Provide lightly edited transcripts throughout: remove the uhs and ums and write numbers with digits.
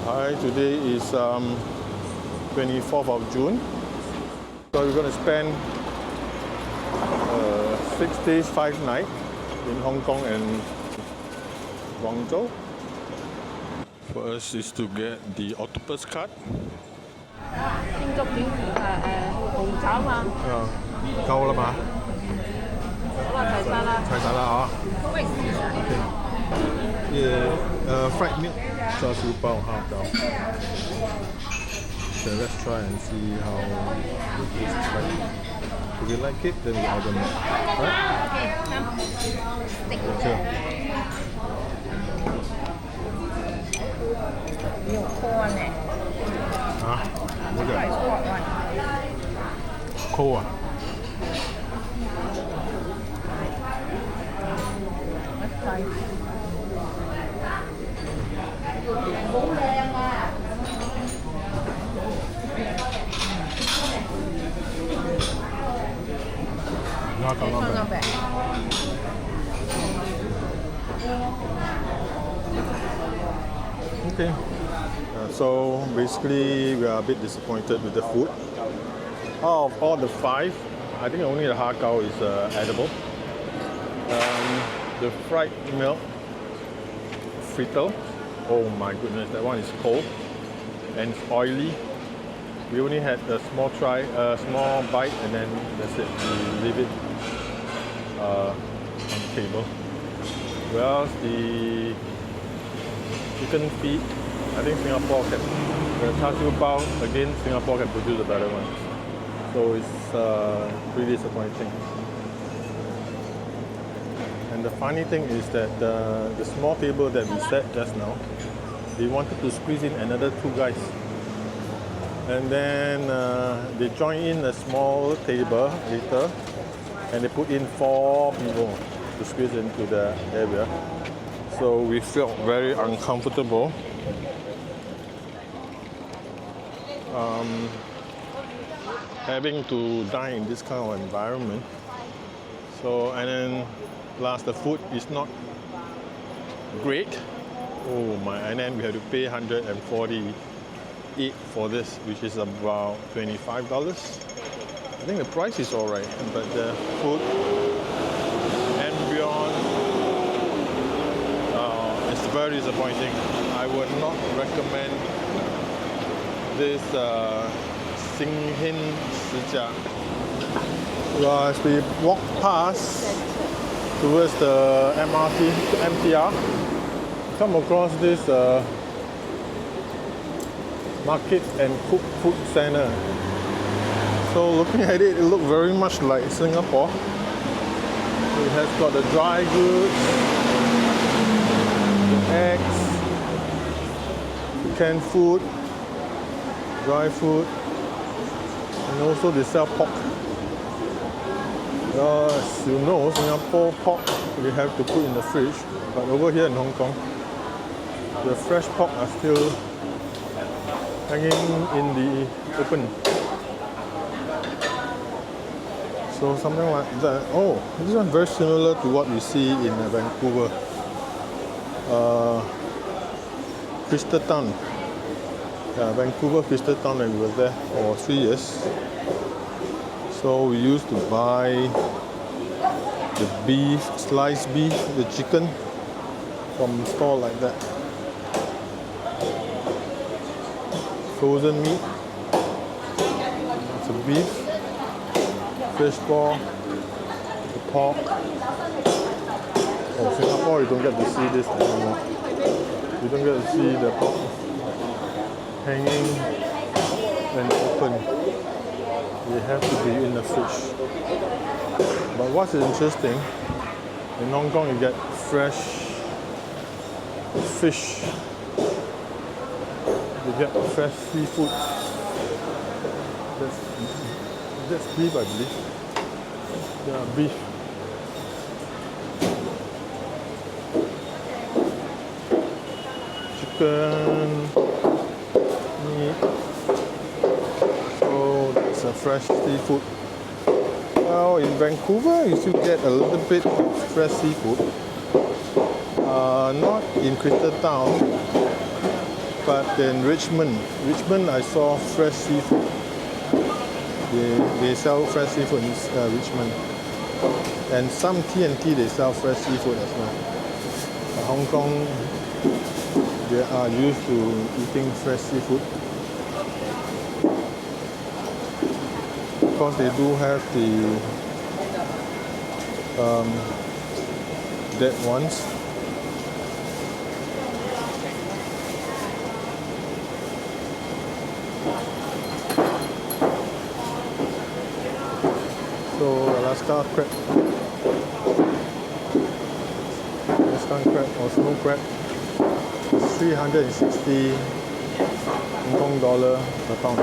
Hi, today is 24th of June. So we're going to spend 6 days, 5 nights in Hong Kong and Guang Zhou. First is to get the octopus card. 慶祝點紅酒嘛，夠啦嘛？好啦，齊晒啦，齊晒啦都未試晒。fried milk 炸燒包蝦餃。So let's try and see how it tastes like. If you like it, then we order more. Right? Okay, come. Stick. Sure. 要 corn 呢？啊？呢個 Rice hot one. cold 啊？ Let's try. 好靚啊！Not bad. Okay. So basically, we are a bit disappointed with the food. Out of all the 5, I think only the har gow is edible. The fried milk fritter, oh my goodness, that one is cold and it's oily. We only had a small bite, and then that's it. We leave it on the table. Whereas the chicken feet, I think Singapore can. The char siu bao, again, Singapore can produce a better one. So it's pretty disappointing. And the funny thing is that the small table that we set just now, they wanted to squeeze in another 2 guys. And then they join in a small table later, and they put in 4 people to squeeze into the area. So we felt very uncomfortable. Having to dine in this kind of environment. So, and then plus the food is not great. Oh my, and then we have to pay 148 for this, which is about $25. I think the price is alright, but the food and beyond is very disappointing. I would not recommend this Sing Hin Sijia. Well, as we walk past towards the MTR, come across this market and cook food center. So looking at it, it looks very much like Singapore. It has got the dry goods, the eggs, the canned food, dry food, and also they sell pork. As you know, Singapore pork we have to put in the fridge, but over here in Hong Kong, the fresh pork are still hanging in the open. So something like that. Oh, this one very similar to what we see in Vancouver. Crystal Town. Vancouver Crystal Town, and we were there for 3 years. So we used to buy the beef, sliced beef, the chicken from a store like that. Frozen meat, it's a beef, fish ball, the pork. Oh, Singapore, you don't get to see this anymore. You don't get to see the pork hanging and open. They have to be in the fridge. But what's interesting, in Hong Kong you get fresh fish. You get fresh seafood. That's beef, I believe. Yeah, beef. Chicken, meat. Oh, that's a fresh seafood. Well, in Vancouver, you still get a little bit of fresh seafood. Not in Crystal Town. But in Richmond I saw fresh seafood. They sell fresh seafood in Richmond. And some T&T they sell fresh seafood as well. Hong Kong, they are used to eating fresh seafood. Of course, they do have the dead ones. So Alaska crab, Alaskan crab or snow crab, 360 Hong Kong dollar per pound.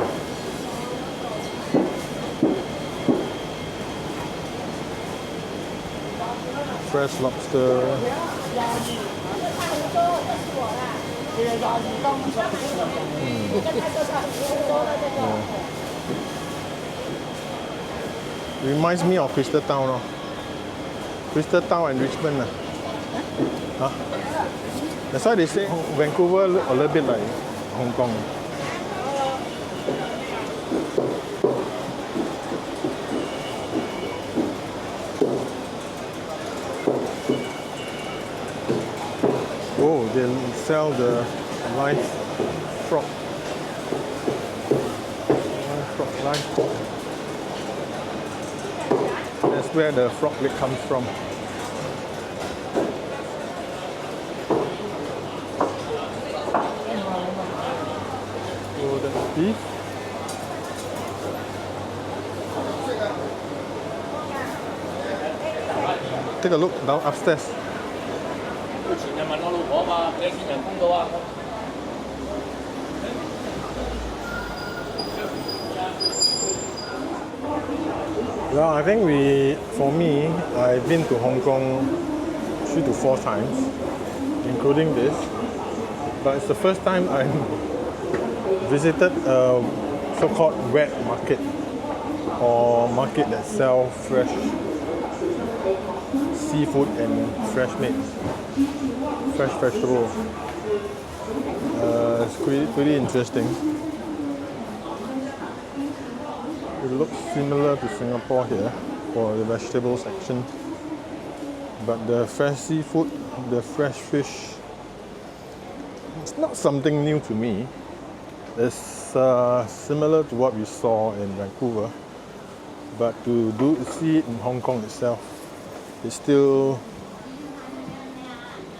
Fresh lobster. Reminds me of Crystal Town, no? Crystal Town and Richmond. Huh? That's why they say Vancouver look a little bit like Hong Kong. Oh, they sell the live frog. Live frog. That's where the frog leg comes from. So that's beef. Take a look down upstairs. Well, I think for me, I've been to Hong Kong 3 to 4 times, including this. But it's the first time I visited a so-called wet market, or market that sells fresh seafood and fresh meat, fresh vegetables. It's pretty interesting. It looks similar to Singapore here for the vegetable section, but the fresh seafood, the fresh fish, it's not something new to me. It's similar to what we saw in Vancouver, but to see it in Hong Kong itself, it's still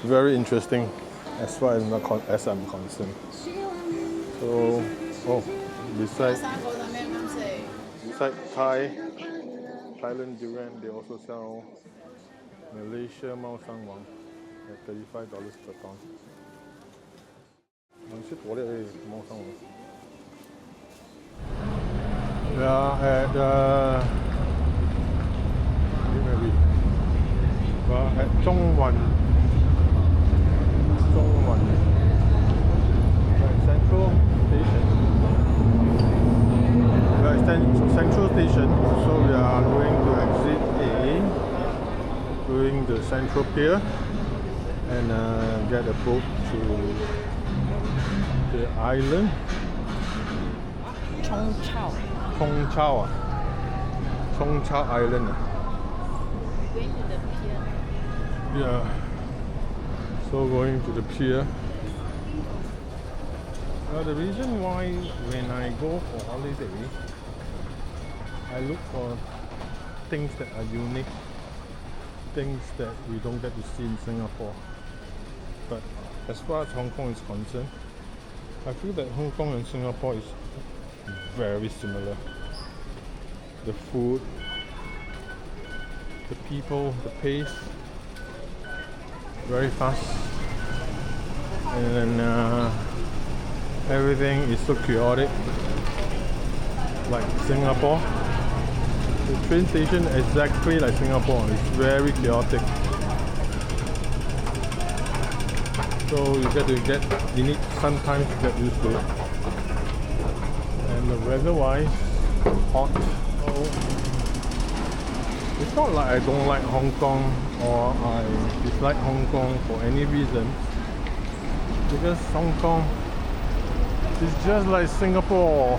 very interesting as far as I'm concerned. So, besides Thailand durian, they also sell Malaysia Mau Sang Wang at $35 per pound. We are at Zhongwan Central Station. We are at Central Station, so we are going to exit A, doing the Central Pier, and get a boat to the island. Chong Chau Island. Going to the pier. Yeah. So going to the pier. The reason why when I go for holiday, I look for things that are unique, things that we don't get to see in Singapore. But as far as Hong Kong is concerned, I feel that Hong Kong and Singapore is very similar. The food, the people, the pace, very fast, and everything is so chaotic, like Singapore. The train station is exactly like Singapore. It's very chaotic. So you need some time to get used to it. And the weather-wise, hot. So it's not like I don't like Hong Kong or I dislike Hong Kong for any reason, because Hong Kong It's just like Singapore.